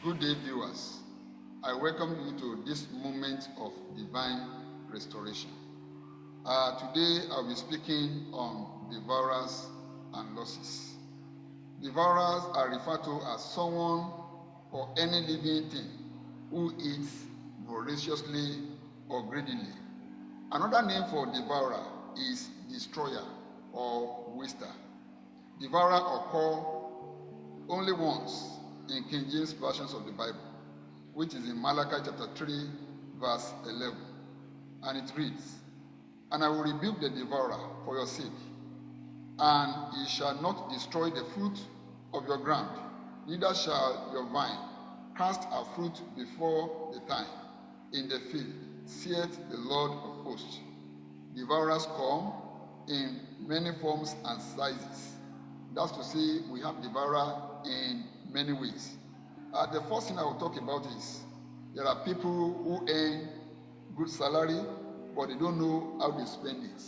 Good day, viewers. I welcome you to this moment of divine restoration. Today, I'll be speaking on devourers and losses. Devourers are referred to as someone or any living thing who eats voraciously or greedily. Another name for devourer is destroyer or waster. Devourer occur only once in King James versions of the Bible, which is in Malachi chapter 3, verse 11. And it reads, "And I will rebuke the devourer for your sake, and he shall not destroy the fruit of your ground, neither shall your vine cast her fruit before the time in the field, saith the Lord of hosts." Devourers come in many forms and sizes. That's to say, we have devourer in many ways. The first thing I will talk about is there are people who earn good salary, but they don't know how they spend it.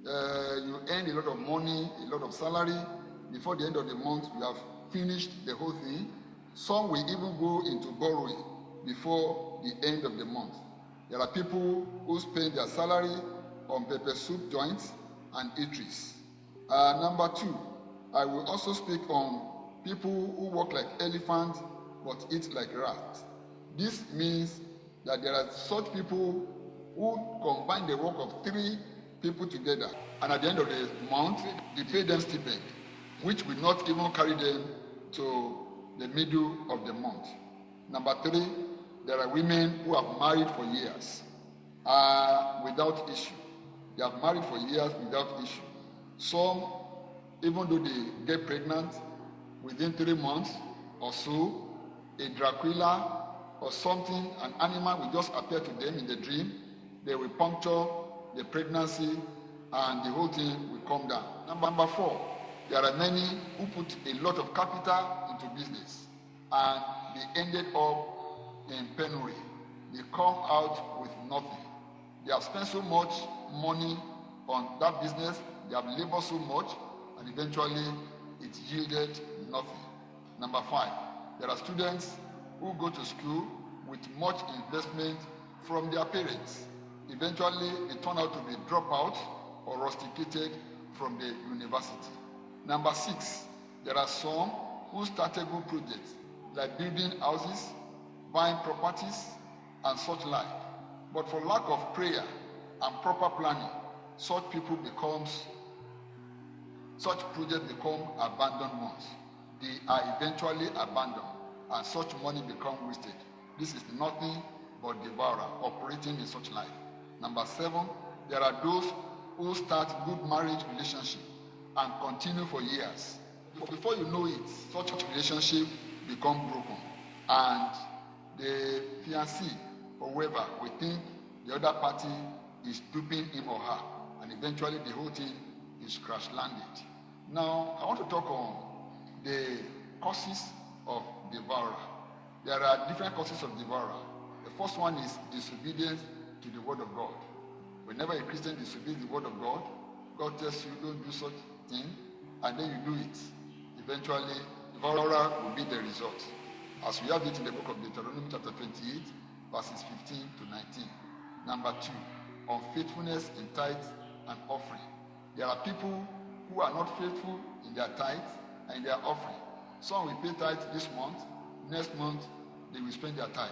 You earn a lot of money, a lot of salary. Before the end of the month, you have finished the whole thing. Some will even go into borrowing before the end of the month. There are people who spend their salary on pepper soup joints and eateries. Number two, I will also speak on people who walk like elephants but eat like rats. This means that there are such people who combine the work of 3 people together, and at the end of the month, they pay them stipend, which will not even carry them to the middle of the month. Number 3, there are women who have married for years without issue. They have married for years without issue. Some, even though they get pregnant, within 3 months or so, a Dracula or something, an animal will just appear to them in the dream. They will puncture the pregnancy and the whole thing will come down. Number 4, there are many who put a lot of capital into business and they ended up in penury. They come out with nothing. They have spent so much money on that business, they have labored so much, and eventually it yielded nothing. Number 5, there are students who go to school with much investment from their parents. Eventually, they turn out to be dropouts or rusticated from the university. Number 6, there are some who started good projects like building houses, buying properties, and such like. But for lack of prayer and proper planning, such projects become abandoned ones. They are eventually abandoned, and such money become wasted. This is nothing but devourer operating in such life. Number 7, there are those who start good marriage relationship and continue for years. Before you know it, such relationship become broken, and the fiancé or whoever will think the other party is duping him or her, and eventually the whole thing is crash landed. Now, I want to talk on the causes of devourer. There are different causes of devourer. The first one is disobedience to the word of God. Whenever a Christian disobeys the word of God, God tells you don't do such thing, and then you do it. Eventually, devourer will be the result. As we have it in the book of Deuteronomy chapter 28, verses 15 to 19. Number 2, unfaithfulness in tithes and offering. There are people who are not faithful in their tithes and in their offering. Some will pay tithes this month, next month they will spend their tithe.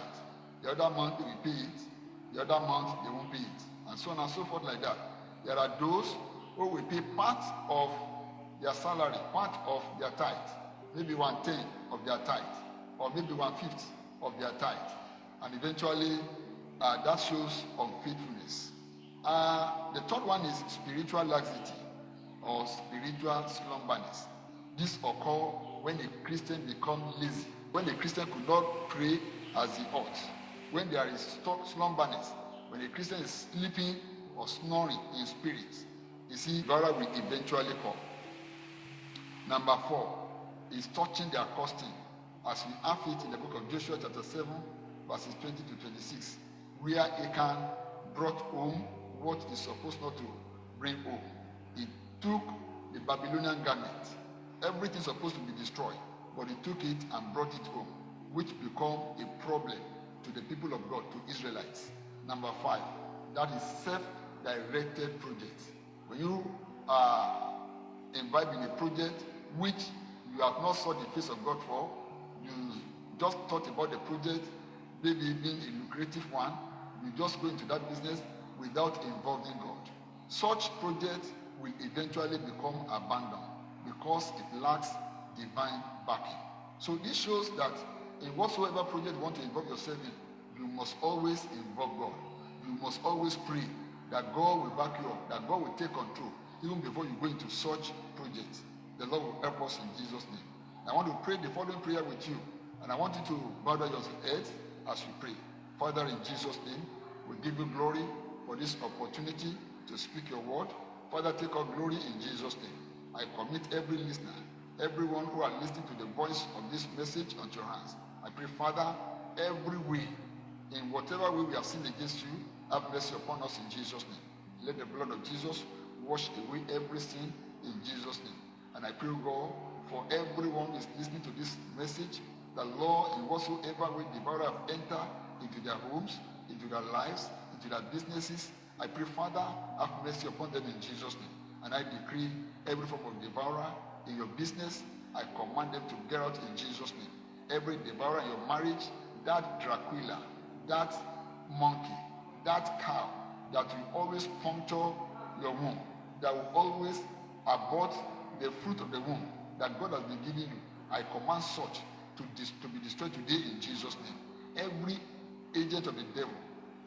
The other month they will pay it, the other month they won't pay it, and so on and so forth like that. There are those who will pay part of their salary, part of their tithe, maybe 1/10 of their tithe, or maybe 1/5 of their tithe, and eventually that shows unfaithfulness. The third one is spiritual laxity or spiritual slumberness. This occurs when a Christian becomes lazy, when a Christian could not pray as he ought, when there is slumberness, when a Christian is sleeping or snoring in spirit. You see, devourer will eventually come. Number 4 is touching their costing, as we have it in the book of Joshua chapter 7, verses 20 to 26, where Achan brought home what he's supposed not to bring home. He took the Babylonian garment. Everything supposed to be destroyed. but he took it and brought it home, which became a problem to the people of God, to Israelites. Number 5, that is self-directed projects. When you are involved in a project which you have not sought the face of God for, you just thought about the project, maybe being a lucrative one, you just go into that business without involving God. Such projects will eventually become abandoned because it lacks divine backing. So this shows that in whatsoever project you want to involve yourself in, you must always involve God. You must always pray that God will back you up, that God will take control, even before you go into such projects. The Lord will help us in Jesus' name. I want to pray the following prayer with you, and I want you to bow down your head as you pray. Father, in Jesus' name, we give you glory for this opportunity to speak your word. Father, take all glory in Jesus' name. I commit every listener, everyone who are listening to the voice of this message onto your hands. I pray, Father, every way, in whatever way we have sinned against you, have mercy upon us in Jesus' name. Let the blood of Jesus wash away every sin in Jesus' name. And I pray, God, for everyone who is listening to this message, the Lord, in whatsoever way the devourer have entered into their homes, into their lives, into their businesses, I pray, Father, have mercy upon them in Jesus' name. And I decree every form of devourer in your business, I command them to get out in Jesus' name. Every devourer in your marriage, that Dracula, that monkey, that cow that will always puncture your womb, that will always abort the fruit of the womb that God has been giving you, I command such to be destroyed today in Jesus' name. Every agent of the devil,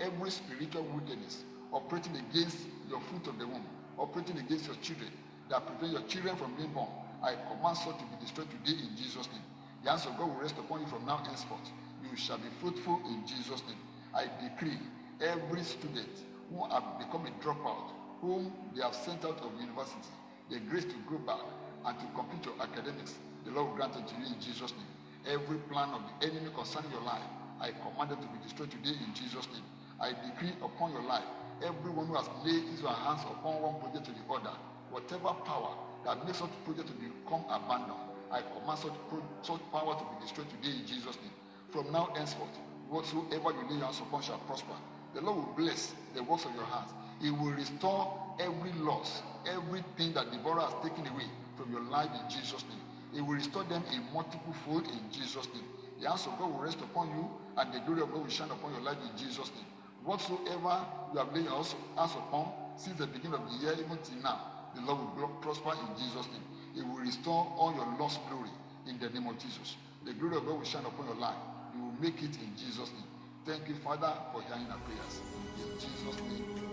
every spiritual wickedness operating against your fruit of the womb, operating against your children, that prevent your children from being born, I command such to be destroyed today in Jesus' name. The hands of God will rest upon you from now henceforth. You shall be fruitful in Jesus' name. I decree every student who have become a dropout, whom they have sent out of university, the grace to go back and to complete your academics, the Lord will grant unto you in Jesus' name. Every plan of the enemy concerning your life, I command it to be destroyed today in Jesus' name. I decree upon your life, everyone who has laid his or her hands upon one project to the other, whatever power that makes such project to become abandoned, I command such power to be destroyed today in Jesus' name. From now henceforth, whatsoever you lay your hands upon shall prosper. The Lord will bless the works of your hands. He will restore every loss, everything that the devourer has taken away from your life in Jesus' name. He will restore them in multiple fold in Jesus' name. The hands of God will rest upon you, and the glory of God will shine upon your life in Jesus' name. Whatsoever you have laid your hands upon since the beginning of the year, even till now, the Lord will prosper in Jesus' name. He will restore all your lost glory in the name of Jesus. The glory of God will shine upon your life. You will make it in Jesus' name. Thank you, Father, for hearing our prayers. In Jesus' name.